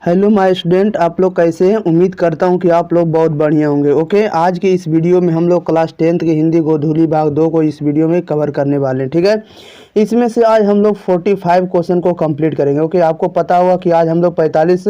Hello my student, आप लोग कैसे हैं। उम्मीद करता हूं कि आप लोग बहुत बढ़िया होंगे। ओके, आज के इस वीडियो में हम लोग क्लास 10th के हिंदी गोधूली भाग 2 को इस वीडियो में कवर करने वाले हैं। ठीक है, इसमें से आज हम लोग 45 क्वेश्चन को कंप्लीट करेंगे। ओके, आपको पता होगा कि आज हम लोग 45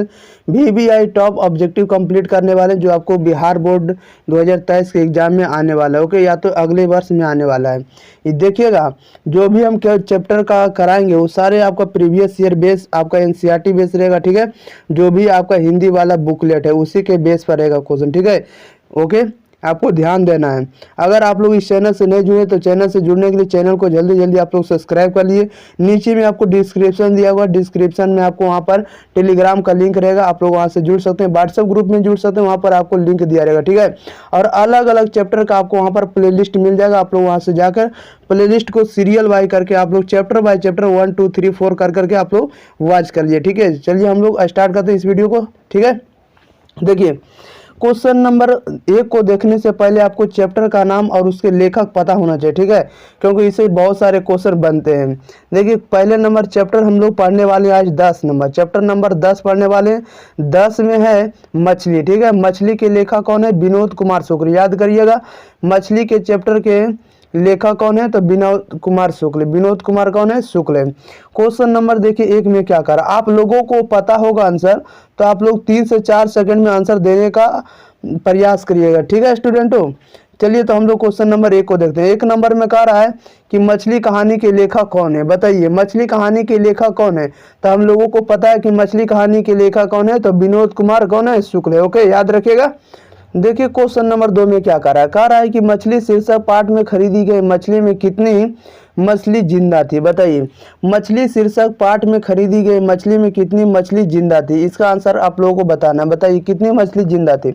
VBI टॉप ऑब्जेक्टिव कंप्लीट करने वाले हैं, जो आपको बिहार बोर्ड 2023 के एग्जाम में आने वाला है। ओके, या तो अगले वर्ष में आने वाला है। ये देखिएगा, जो भी हम चैप्टर का कराएंगे वो सारे आपका प्रीवियस ईयर बेस, आपका NCERT बेस रहेगा। ठीक है, जो भी आपका हिंदी वाला बुकलेट है उसी के बेस पर रहेगा क्वेश्चन। ठीक है, ओके, आपको ध्यान देना है। अगर आप लोग इस चैनल से नहीं जुड़े तो चैनल से जुड़ने के लिए चैनल को जल्दी जल्दी आप लोग सब्सक्राइब कर लिए। नीचे में आपको डिस्क्रिप्शन दिया हुआ, डिस्क्रिप्शन में आपको वहाँ पर टेलीग्राम का लिंक रहेगा, आप लोग वहाँ से जुड़ सकते हैं। व्हाट्सएप ग्रुप में जुड़ सकते हैं, वहाँ पर आपको लिंक दिया रहेगा। ठीक है, और अलग अलग चैप्टर का आपको वहाँ पर प्लेलिस्ट मिल जाएगा। आप लोग वहाँ से जाकर प्लेलिस्ट को सीरियल वाई करके आप लोग चैप्टर बाय चैप्टर 1 2 3 4 कर करके आप लोग वॉच कर लिए। ठीक है, चलिए हम लोग स्टार्ट करते हैं इस वीडियो को। ठीक है, देखिए, क्वेश्चन नंबर 1 को देखने से पहले आपको चैप्टर का नाम और उसके लेखक पता होना चाहिए। ठीक है, क्योंकि इससे बहुत सारे क्वेश्चन बनते हैं। देखिए, पहले नंबर चैप्टर हम लोग पढ़ने वाले हैं आज 10 नंबर, चैप्टर नंबर 10 पढ़ने वाले हैं। 10 में है मछली। ठीक है, मछली के लेखक कौन है? विनोद कुमार शुक्ल। याद करिएगा, मछली के चैप्टर के लेखक कौन है? तो विनोद कुमार शुक्ल। विनोद कुमार कौन है? शुक्ल है। क्वेश्चन नंबर देखिए 1 में क्या करा, आप लोगों को पता होगा आंसर, तो आप लोग 3 से 4 सेकंड में आंसर देने का प्रयास करिएगा। ठीक है स्टूडेंटों, चलिए तो हम लोग क्वेश्चन नंबर 1 को देखते हैं। 1 नंबर में कह रहा है कि मछली कहानी के लेखक कौन है? बताइए, मछली कहानी के लेखक कौन है? तो हम लोगों को पता है कि मछली कहानी के लेखक कौन है, तो विनोद कुमार कौन है? शुक्ल है। ओके, याद रखिएगा। देखिए क्वेश्चन नंबर 2 में क्या कह रहा है कि मछली शीर्षक पाठ में खरीदी गई मछली में कितनी मछली जिंदा थी? बताइए, मछली शीर्षक पाठ में खरीदी गई मछली में कितनी मछली जिंदा थी? इसका आंसर आप लोगों को बताना। बताइए कितनी मछली जिंदा थी?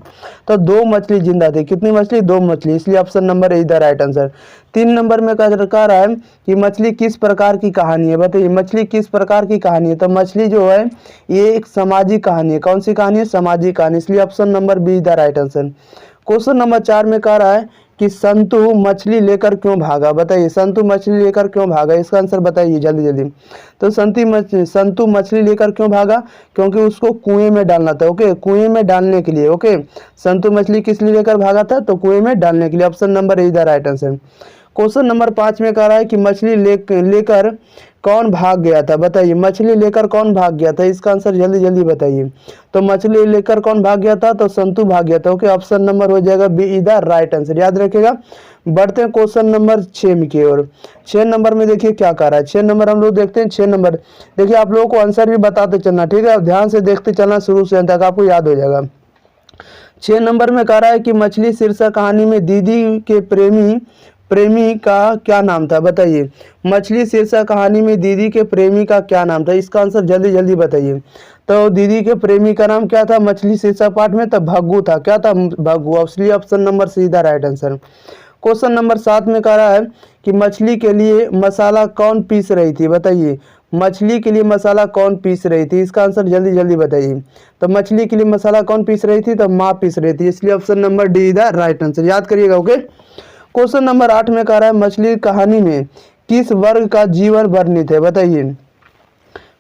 तो 2 मछली जिंदा थी। कितनी मछली? 2 मछली, इसलिए option number is the right answer. 3 number में कह रहा है कि मछली किस प्रकार की कहानी है? बताइए, मछली किस प्रकार की कहानी है? तो मछली जो है ये एक सामाजिक कहानी है। कौन सी कहानी है? सामाजिक कहानी, इसलिए option number B is the right answer. Question number 4 में कह रहा है कि संतु मछली लेकर क्यों भागा? बताइए, संतु मछली लेकर क्यों भागा? इसका आंसर बताइए जल्दी जल्दी। तो संतु मछली लेकर क्यों भागा? क्योंकि उसको कुएं में डालना था। ओके, कुएं में डालने के लिए। ओके, संतु मछली किस लिए लेकर भागा था? तो कुएं में डालने के लिए। Option number is the right answer. Question number 5 में कह रहा है कि मछली लेकर कौन भाग गया था? बताइए, मछली लेकर कौन भाग गया था? इसका आंसर जल्दी जल्दी बताइए। तो मछली लेकर कौन भाग गया था? तो संतु भाग गया था। ओके, ऑप्शन नंबर हो जाएगा B is the right answer. याद रखिएगा। बढ़ते हैं क्वेश्चन नंबर 6 में की ओर। 6 नंबर में देखिए क्या कह रहा है। 6 नंबर हम लोग देखते हैं। 6 नंबर देखिए, आप लोगों को आंसर भी बताते चलना। ठीक है, ध्यान से देखते चलना, शुरू से अंत तक आपको याद हो जाएगा। 6 नंबर में कह रहा है कि मछली शीर्षक कहानी में दीदी के प्रेमी का क्या नाम था? बताइए, मछली शीर्षक कहानी में दीदी के प्रेमी का क्या नाम था? इसका आंसर जल्दी जल्दी बताइए। तो दीदी के प्रेमी का नाम क्या था मछली शीर्षक पाठ में? तो भग्गू था। क्या था? भग्गू। ऑप्शन नंबर सीधा राइट आंसर। क्वेश्चन नंबर 7 में कह रहा है कि मछली के लिए मसाला कौन पीस रही थी? बताइए, मछली के लिए मसाला कौन पीस रही थी? इसका आंसर जल्दी जल्दी बताइए। तो मछली के लिए मसाला कौन पीस रही थी? तो माँ पीस रही थी, इसलिए option number D is the right answer. याद करिएगा। ओके, क्वेश्चन नंबर 8 में कह रहा है मछली कहानी में किस वर्ग का जीवन वर्णित है? बताइए,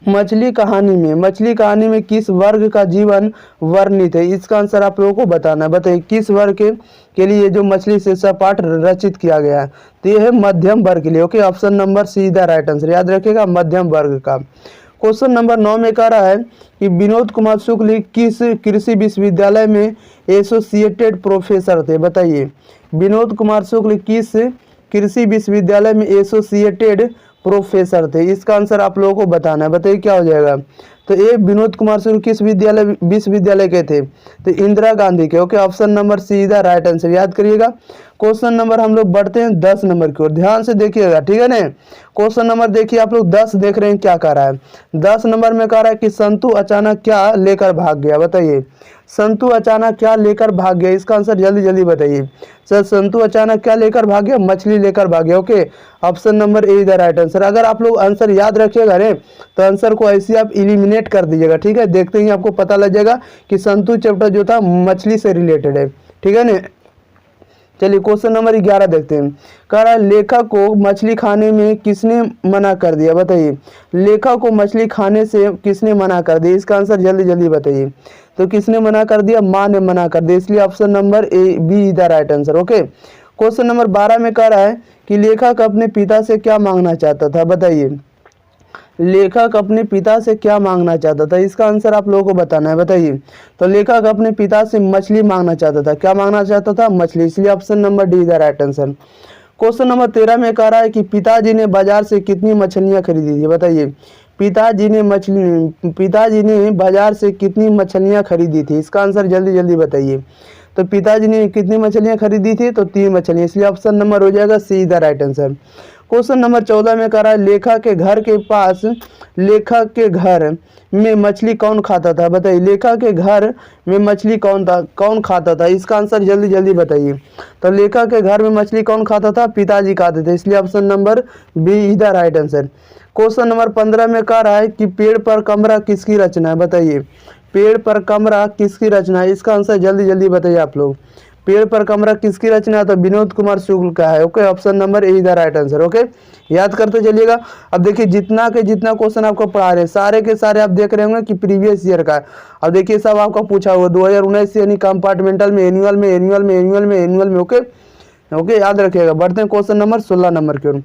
मछली कहानी में किस वर्ग का जीवन वर्णित है? इसका आंसर आप लोगों को बताना है। बताइए, किस वर्ग के लिए जो मछली शीर्षक पाठ रचित किया गया है? तो ये है मध्यम वर्ग के लिए। Okay, option number C the right answer. याद रखिएगा, मध्यम वर्ग का। क्वेश्चन नंबर 9 में कह रहा है कि विनोद कुमार शुक्ल किस कृषि विश्वविद्यालय में एसोसिएटेड प्रोफेसर थे? बताइए, विनोद कुमार शुक्ल किस कृषि विश्वविद्यालय में एसोसिएटेड प्रोफेसर थे? इसका आंसर आप लोगों को बताना है। बताइए क्या हो जाएगा। तो ये विनोद कुमार शुक्ल किस विश्वविद्यालय के थे? तो इंदिरा गांधी के। Okay, option number C the right answer. याद करिएगा। क्वेश्चन नंबर हम लोग बढ़ते हैं 10 नंबर की ओर, ध्यान से देखिएगा। ठीक है ना, क्वेश्चन नंबर देखिए, आप लोग 10 देख रहे हैं क्या कह रहा है। 10 नंबर में कह रहा है कि संतु अचानक क्या लेकर भाग गया? बताइए, संतु अचानक क्या लेकर भाग गया? इसका आंसर जल्दी जल्दी बताइए। सर, संतु अचानक क्या लेकर भाग गया? मछली लेकर भाग गया। Okay, option number A is the right answer. अगर आप लोग आंसर याद रखिएगा रे, तो आंसर को ऐसे आप इलिमिनेट कर दीजिएगा। ठीक है, देखते ही आपको पता लग जाएगा कि संतु चैप्टर जो था मछली से रिलेटेड है। ठीक है ना, चलिए क्वेश्चन नंबर 11 देखते हैं। कह रहा है लेखक को मछली खाने में किसने मना कर दिया, बताइए। लेखक को मछली खाने से किसने मना कर दिया, इसका आंसर जल्दी जल्दी बताइए। तो किसने मना कर दिया, माँ ने मना कर दिया, इसलिए option number A B is the right answer. Okay, question number 12 में कह रहा है कि लेखक अपने पिता से क्या मांगना चाहता था, बताइए। लेखक अपने पिता से क्या मांगना चाहता था, इसका आंसर आप लोगों को बताना है, बताइए। तो लेखक अपने पिता से मछली मांगना चाहता था, क्या मांगना चाहता था, मछली, इसलिए option number D is the right answer. Question number 13 में कह रहा है कि पिताजी ने बाजार से कितनी मछलियां खरीदी थी, बताइए। पिताजी ने बाजार से कितनी मछलियां खरीदी थी, इसका आंसर जल्दी जल्दी बताइए। तो पिताजी ने कितनी मछलियां खरीदी थी, तो 3 मछलियां, इसलिए ऑप्शन नंबर हो जाएगा C is the right answer. Question number 14 में कह रहा है लेखक के घर में मछली कौन खाता था, बताइए। लेखक के घर में मछली कौन खाता था, इसका आंसर जल्दी जल्दी बताइए। तो लेखक के घर में मछली कौन खाता था, पिताजी खाते थे, इसलिए option number B is the right answer. Question number 15 में कह रहा है कि पेड़ पर कमरा किसकी रचना है, बताइए। पेड़ पर कमरा किसकी रचना है, इसका आंसर जल्दी जल्दी बताइए आप लोग। पेड़ पर कमरा किसकी रचना है, तो विनोद कुमार शुक्ल का है। Okay, option number A is the right answer. Okay, याद करते चलिएगा। अब देखिए जितना क्वेश्चन आपको पढ़ा रहे हैं सारे के सारे आप देख रहे होंगे कि प्रीवियस ईयर का है। अब देखिए सब आपका पूछा हुआ 2019 से, यानी कंपार्टमेंटल में, एनुअल में। ओके, याद रखिएगा। बढ़ते हैं क्वेश्चन नंबर 16 नंबर की ओर,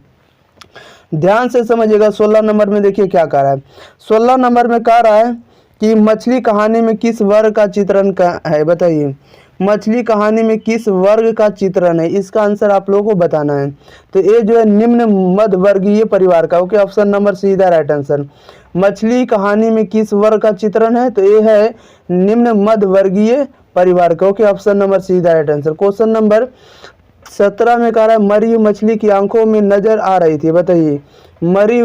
ध्यान से समझिएगा। 16 नंबर में देखिए क्या कह रहा है। 16 नंबर में कह रहा है कि मछली कहानी में किस वर्ग का चित्रण का है, बताइए। मछली कहानी में किस वर्ग का चित्रण है, इसका आंसर आप लोगों को बताना है। तो ये जो है निम्न मध्य वर्गीय परिवार का। Okay, option number C the right answer. मछली कहानी में किस वर्ग का चित्रण है, तो ये है निम्न मध्य वर्गीय परिवार का। Okay, option number C the right answer. Question number 17 में कह रहा है मरी हुई मछली की आंखों में नजर आ रही थी, बताइए। मरी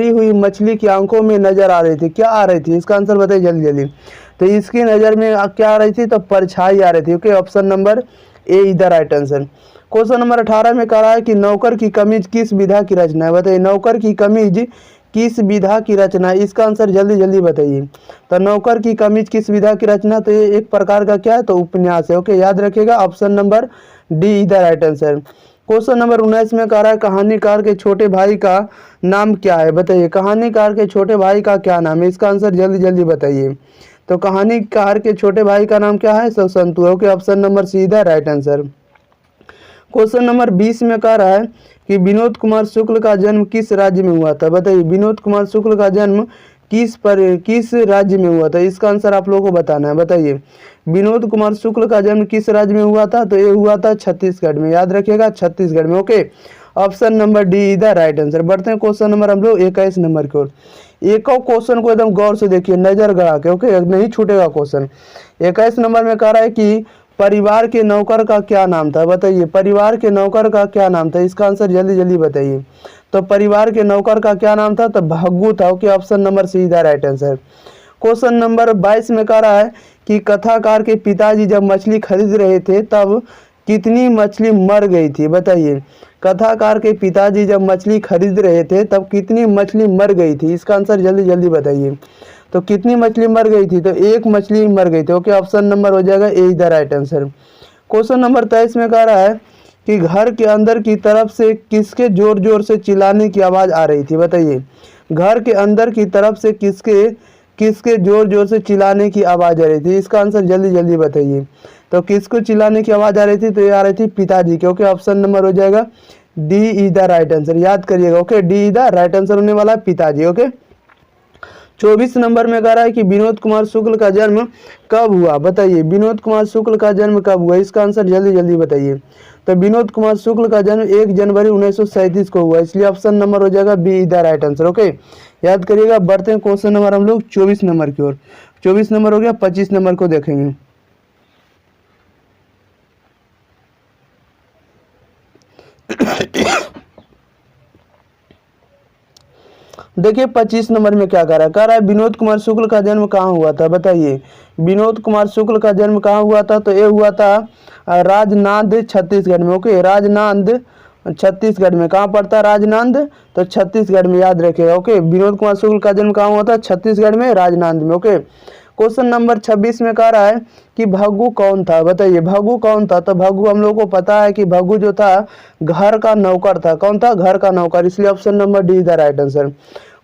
हुई मछली की आंखों में नजर आ रही थी, क्या आ रही थी, इसका आंसर बताइए जल्दी जल्दी। तो इसकी नज़र में क्या आ रही थी, तो परछाई आ रही थी। Okay, option number A is the right answer. Question number 18 में कह रहा है कि नौकर की कमीज किस विधा की रचना है, बताइए। नौकर की कमीज किस विधा की रचना है, इसका आंसर जल्दी जल्दी बताइए। तो नौकर की कमीज किस विधा की रचना, तो ये एक प्रकार का क्या है, तो उपन्यास है। ओके, याद रखिएगा, option number D is the right answer. Question number 19 में कह रहा है कहानीकार के छोटे भाई का नाम क्या है, बताइए। कहानीकार के छोटे भाई का क्या नाम है, इसका आंसर जल्दी जल्दी बताइए। तो कहानीकार के छोटे भाई का नाम क्या है, तो संतु। Okay, option number C the right answer. Question number 20 में कह रहा है कि विनोद कुमार शुक्ल का जन्म किस राज्य में हुआ था, बताइए। विनोद कुमार शुक्ल का जन्म किस राज्य में हुआ था, इसका आंसर आप लोगों को बताना है, बताइए। विनोद कुमार शुक्ल का जन्म किस राज्य में हुआ था, तो ये हुआ था छत्तीसगढ़ में, याद रखिएगा, छत्तीसगढ़ में। Okay, option number D is the right answer. बढ़ते हैं क्वेश्चन नंबर हम लोग 21 नंबर की ओर। एक और क्वेश्चन को एकदम गौर से देखिए, नजर गड़ा के। ओके, नहीं छूटेगा क्वेश्चन। 21 नंबर में कह रहा है कि परिवार के नौकर का क्या नाम था, बताइए। परिवार के नौकर का क्या नाम था, इसका आंसर जल्दी जल्दी बताइए। तो परिवार के नौकर का क्या नाम था, तो भग्गू था। Okay, option number C is the right answer. Question number 22 में कह रहा है कि कथाकार के पिताजी जब मछली खरीद रहे थे तब कितनी मछली मर गई थी, बताइए। कथाकार के पिताजी जब मछली खरीद रहे थे तब कितनी मछली मर गई थी, इसका आंसर जल्दी जल्दी बताइए। तो कितनी मछली मर गई थी, तो एक मछली मर गई थी। ओके, ऑप्शन नंबर हो जाएगा A is the right answer. Question number 23 में कह रहा है कि घर के अंदर की तरफ से किसके जोर जोर से चिल्लाने की आवाज़ आ रही थी, बताइए। घर के अंदर की तरफ से किसके जोर जोर से चिल्लाने की आवाज़ आ रही थी, इसका आंसर जल्दी जल्दी बताइए। तो किसको चिल्लाने की आवाज़ आ रही थी, तो ये आ रही थी पिताजी के। ओके, ऑप्शन नंबर हो जाएगा D is the right answer, याद करिएगा। Okay, D is the right answer होने वाला है पिताजी। ओके, 24 नंबर में कह रहा है कि विनोद कुमार शुक्ल का जन्म कब हुआ, बताइए। विनोद कुमार शुक्ल का जन्म कब हुआ, इसका आंसर जल्दी जल्दी बताइए। तो विनोद कुमार शुक्ल का जन्म 1 जनवरी 1937 को हुआ, इसलिए ऑप्शन नंबर हो जाएगा B is the right answer. Okay, याद करिएगा। बढ़ते हैं क्वेश्चन नंबर हम लोग 24 नंबर की ओर। 24 नंबर हो गया, 25 नंबर को देखेंगे। देखिए 25 नंबर में क्या कह रहा है विनोद कुमार शुक्ल का जन्म कहाँ हुआ था, बताइए। विनोद कुमार शुक्ल का जन्म कहाँ हुआ था, तो ये हुआ था राजनांद छत्तीसगढ़ में। ओके, राजनांद छत्तीसगढ़ में। कहाँ पड़ता है राजनांद, तो छत्तीसगढ़ में, याद रखिएगा। ओके, विनोद कुमार शुक्ल का जन्म कहाँ हुआ था, छत्तीसगढ़ में, राजनांद में। ओके, क्वेश्चन नंबर 26 में कह रहा है कि भग्गू कौन था, बताइए भग्गू कौन था। तो भग्गू हम लोग को पता है कि भग्गू जो था घर का नौकर था। कौन था? घर का नौकर, इसलिए option number D is the right answer.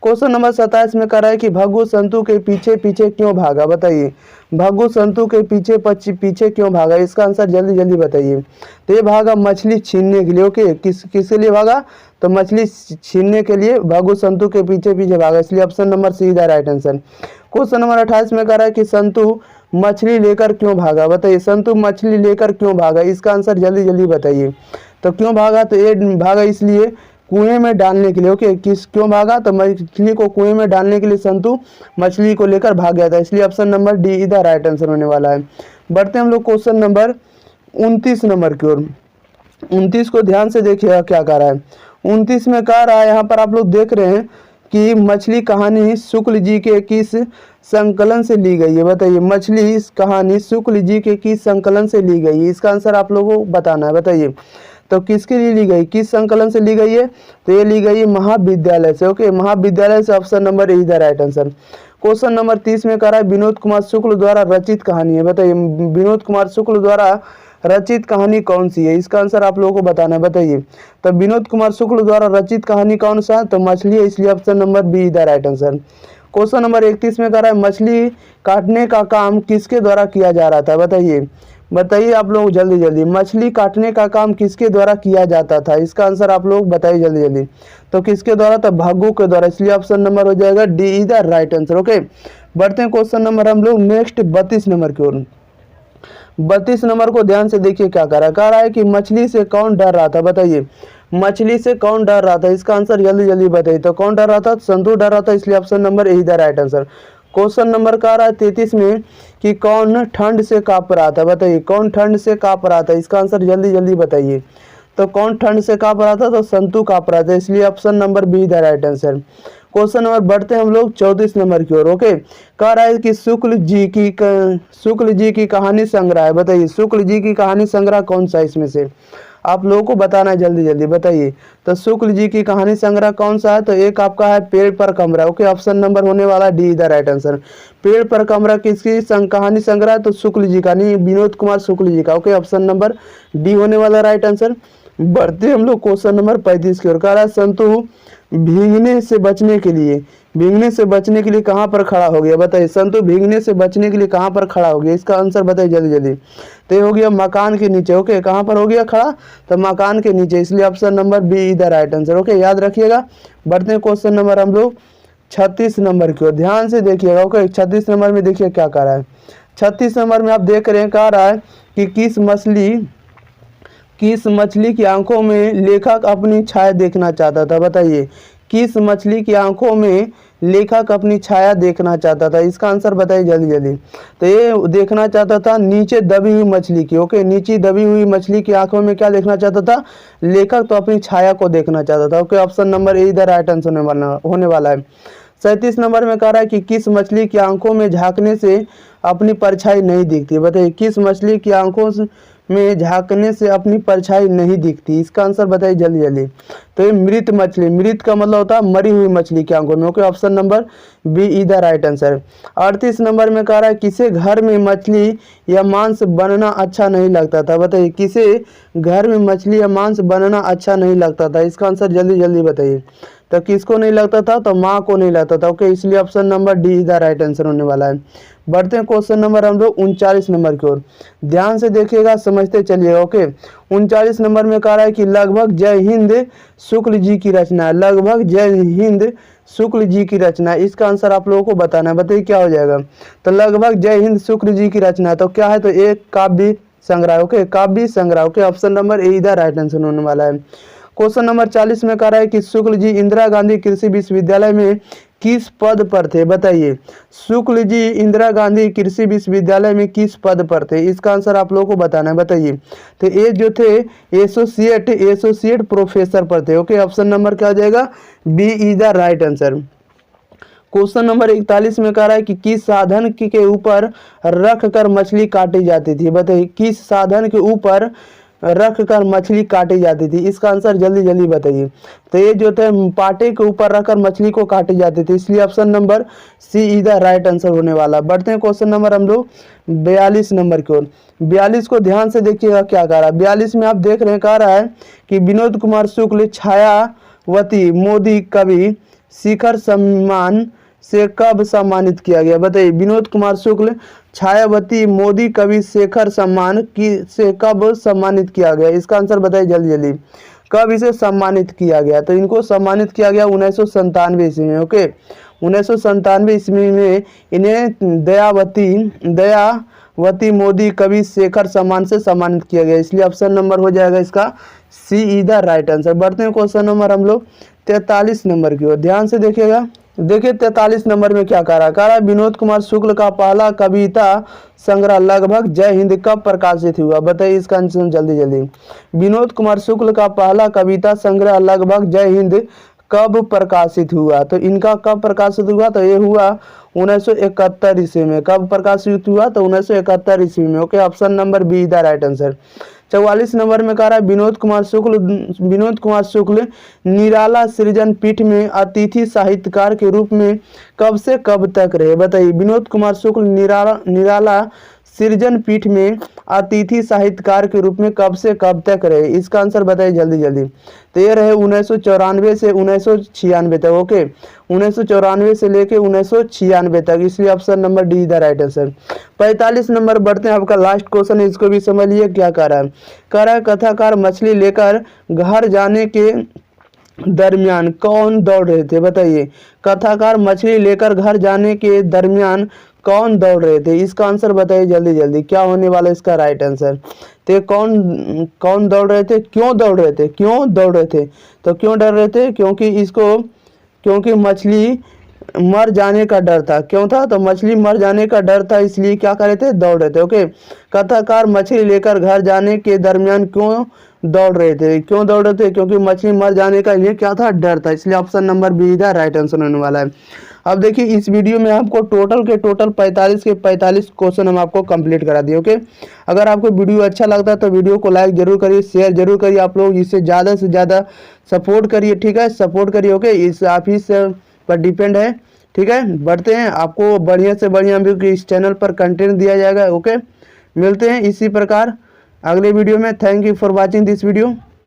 Question number 27 में कह रहा है कि भग्गू संतू के पीछे पीछे क्यों भागा, बताइए भग्गू संतू के पीछे पीछे क्यों भागा, इसका आंसर जल्दी जल्दी बताइए। तो ये भागा मछली छीनने के लिए। ओके, किसके लिए भागा? तो मछली छीनने के लिए भग्गू संतू के पीछे पीछे भागा, इसलिए option number C is the right answer. Question number 28 में कह रहा है कि संतू मछली लेकर क्यों भागा, बताइए संतू मछली लेकर क्यों भागा, इसका आंसर जल्दी जल्दी बताइए। तो क्यों भागा? तो ये भागा इसलिए कुएं में डालने के लिए। ओके, क्यों भागा? तो मछली को कुएं में डालने के लिए संतू मछली को लेकर भाग गया था, इसलिए option number D is the right answer होने वाला है। बढ़ते हैं हम लोग क्वेश्चन नंबर 29 नंबर की ओर। 29 को ध्यान से देखिएगा क्या कह रहा है। 29 में कह रहा है, यहाँ पर आप लोग देख रहे हैं कि मछली कहानी शुक्ल जी के किस संकलन से ली गई है, बताइए मछली कहानी शुक्ल जी के किस संकलन से ली गई है, इसका आंसर आप लोगों को बताना है। बताइए तो किसके लिए ली गई, किस संकलन से ली गई है? तो ये ली गई है महाविद्यालय से। ओके, महाविद्यालय से, option number A is the right answer. Question number 30 में कह रहा है विनोद कुमार शुक्ल द्वारा रचित कहानी है, बताइए विनोद कुमार शुक्ल द्वारा रचित कहानी कौन सी है, इसका आंसर आप लोगों को बताना है। बताइए तो विनोद कुमार शुक्ल द्वारा रचित कहानी कौन सा है? तो मछली है, इसलिए option number B is the right answer. Question number 31 में कह रहा है मछली काटने का काम किसके द्वारा किया जा रहा था, बताइए बताइए आप लोग जल्दी जल्दी, मछली काटने का काम किसके द्वारा किया जाता था, इसका आंसर आप लोग बताइए जल्दी जल्दी। तो किसके द्वारा? तो भग्गू के द्वारा, इसलिए ऑप्शन नंबर हो जाएगा D is the right answer. Okay, बढ़ते हैं क्वेश्चन नंबर हम लोग नेक्स्ट 32 नंबर की ओर। 32 नंबर को ध्यान से देखिए क्या कह रहा है कि मछली से कौन डर रहा था, बताइए मछली से कौन डर रहा था, इसका आंसर जल्दी जल्दी बताइए। तो कौन डर रहा था? संतू डर रहा था, इसलिए option number A is the right answer. Question number कह रहा है 33 में कि कौन ठंड से कांप रहा था, बताइए कौन ठंड से कांप रहा था, इसका आंसर जल्दी जल्दी बताइए। तो कौन ठंड से कांप रहा था? तो संतू कांप रहा था, इसलिए option number be the right answer. Question number बढ़ते हैं हम लोग 34 नंबर की ओर। ओके, कह रहा है कि शुक्ल जी की कहानी संग्रह है, बताइए शुक्ल जी की कहानी संग्रह कौन सा है इसमें से, आप लोगों को बताना है जल्दी जल्दी बताइए। तो शुक्ल जी की कहानी संग्रह कौन सा है? तो एक आपका है पेड़ पर कमरा। ओके, ऑप्शन नंबर होने वाला D is the right answer. पेड़ पर कमरा किसकी कहानी संग्रह है? तो शुक्ल जी का, नहीं विनोद कुमार शुक्ल जी का। ओके, ऑप्शन नंबर डी होने वाला राइट आंसर। बढ़ते हम लोग क्वेश्चन नंबर 35 की ओर। कह रहा है संतु भीगने से बचने के लिए कहाँ पर खड़ा हो गया, बताइए संतु भीगने से बचने के लिए कहाँ पर खड़ा हो गया, इसका आंसर बताइए जल्दी जल्दी। तो ये हो गया मकान के नीचे। ओके, कहाँ पर हो गया खड़ा? तो मकान के नीचे, इसलिए option number B is the right answer. Okay, याद रखिएगा। बढ़ते हैं क्वेश्चन नंबर हम लोग 36 नंबर की ओर, ध्यान से देखिएगा। ओके, 36 नंबर में देखिए क्या कह रहा है। 36 नंबर में आप देख रहे हैं, कह रहा है कि किस मछली की आंखों में लेखक अपनी छाया देखना चाहता था, बताइए किस मछली की आंखों में लेखक अपनी छाया देखना चाहता था, इसका आंसर बताइए जल्दी जल्दी। तो ये देखना चाहता था नीचे दबी हुई मछली की। ओके, नीचे दबी हुई मछली की आंखों में क्या देखना चाहता था लेखक? तो अपनी छाया को देखना चाहता था। ओके, ऑप्शन नंबर ए इधर राइट आंसर होने वाला है। 37 नंबर में कह रहा है कि किस मछली की आंखों में झांकने से अपनी परछाई नहीं दिखती, बताइए किस मछली की आंखों में झांकने से अपनी परछाई नहीं दिखती, इसका आंसर बताइए जल्दी जल्दी। तो ये मृत मछली, मृत का मतलब होता है मरी हुई मछली की आंखों में। Okay, option number B is the right answer. 38 number में कह रहा है किसे घर में मछली या मांस बनना अच्छा नहीं लगता था, बताइए किसे घर में मछली या मांस बनना अच्छा नहीं लगता था, इसका आंसर जल्दी जल्दी बताइए। तो किसको नहीं लगता था? तो माँ को नहीं लगता था। ओके, इसलिए option number D is the right answer होने वाला है। बढ़ते हैं क्वेश्चन नंबर हम लोग 39 नंबर की ओर, ध्यान से देखिएगा, समझते चलिएगा। ओके, 39 नंबर में कह रहा है कि लगभग जय हिंद शुक्ल जी की रचना है, लगभग जय हिंद शुक्ल जी की रचना है, इसका आंसर आप लोगों को बताना है। बताइए क्या हो जाएगा? तो लगभग जय हिंद शुक्ल जी की रचना है, तो क्या है? तो एक काव्य संग्रह। ओके, काव्य संग्रह। Okay, option number A is the right answer होने वाला है। क्वेश्चन नंबर 40 में कह रहा है कि शुक्ल जी इंदिरा गांधी कृषि विश्वविद्यालय में किस पद पर थे, बताइए शुक्ल जी इंदिरा गांधी कृषि विश्वविद्यालय में किस पद पर थे, इसका आंसर आप लोगों को बताना है। बताइए तो ये जो थे एसोसिएट प्रोफेसर पर थे। ओके, ऑप्शन नंबर क्या हो जाएगा? B is the right answer. Question number 41 में कह रहा है कि किस साधन के ऊपर रख कर मछली काटी जाती थी, बताइए किस साधन के ऊपर रख कर मछली काटी जाती थी। इसका आंसर जल्दी जल्दी बताइए। तो ये जो थे पाटे के ऊपर रखकर मछली को काटी जाती थी, इसलिए option number C is the right answer होने वाला। बढ़ते हैं क्वेश्चन नंबर हम लोग 42 नंबर की ओर। 42 को ध्यान से देखिएगा क्या कह रहा है। 42 में आप देख रहे हैं, कह रहा है कि विनोद कुमार शुक्ल छायावती मोदी कवि शिखर सम्मान से कब सम्मानित किया गया? बताइए, विनोद कुमार शुक्ल छायावती मोदी कवि शेखर सम्मान की से कब सम्मानित किया गया? इसका आंसर बताइए जल्दी जल्दी, कब इसे सम्मानित किया गया? तो इनको सम्मानित किया गया 1997 ईस्वी में। ओके, 1997 ईस्वी में इन्हें दयावती मोदी कवि शेखर सम्मान से सम्मानित किया गया, इसलिए ऑप्शन नंबर हो जाएगा इसका सी इज द राइट आंसर। बढ़ते हैं क्वेश्चन नंबर हम लोग 43 नंबर की ओर। ध्यान से देखिएगा। देखिए 43 नंबर में क्या कह रहा है, विनोद कुमार शुक्ल का पहला कविता संग्रह लगभग जय हिंद कब प्रकाशित हुआ? बताइए इसका आंसर जल्दी जल्दी। विनोद कुमार शुक्ल का पहला कविता संग्रह लगभग जय हिंद कब प्रकाशित हुआ? तो इनका कब प्रकाशित हुआ? तो ये हुआ 1971 ईस्वी में। कब प्रकाशित हुआ? तो 1971 ईस्वी में। Okay, option number be the right answer. 44 number में कह रहा है विनोद कुमार शुक्ल निराला सृजन पीठ में अतिथि साहित्यकार के रूप में कब से कब तक रहे? बताइए, विनोद कुमार शुक्ल निराला सृजन पीठ में अतिथि साहित्यकार के रूप में कब से कब तक रहे? इसका आंसर बताइए जल्दी जल्दी। तो ये रहे 1994 से 1996 तक। ओके, 1994 से लेके 1996 तक, इसलिए option number D the right answer. 45 number बढ़ते हैं, आपका लास्ट क्वेश्चन है, इसको भी समझ लिए क्या कह रहा है। कह रहा है कथाकार मछली लेकर घर जाने के दरमियान कौन दौड़ रहे थे? बताइए, कथाकार मछली लेकर घर जाने के दरमियान कौन दौड़ रहे थे? इसका आंसर बताइए जल्दी जल्दी, क्या होने वाला है इसका राइट आंसर। तो कौन दौड़ रहे थे? क्यों दौड़ रहे थे? क्यों दौड़ रहे थे? तो क्यों डर रहे थे? क्योंकि मछली मर जाने का डर था। क्यों था? तो मछली मर जाने का डर था, इसलिए क्या कर रहे थे? दौड़ रहे थे। ओके, कथाकार मछली लेकर घर जाने के दरमियान क्यों दौड़ रहे थे? क्यों दौड़ रहे थे? क्योंकि मछली मर जाने का ये क्या था? डर था, इसलिए option number be the right answer होने वाला है। अब देखिए, इस वीडियो में आपको टोटल 45 के 45 क्वेश्चन हम आपको कंप्लीट करा दिए। ओके, अगर आपको वीडियो अच्छा लगता है तो वीडियो को लाइक जरूर करिए, शेयर जरूर करिए। आप लोग इससे ज़्यादा से ज़्यादा सपोर्ट करिए, ठीक है, सपोर्ट करिए। ओके, इस आप ही से पर डिपेंड है, ठीक है। बढ़ते हैं, आपको बढ़िया से बढ़िया भी इस चैनल पर कंटेंट दिया जाएगा। ओके, मिलते हैं इसी प्रकार अगले वीडियो में। Thank you for watching this video.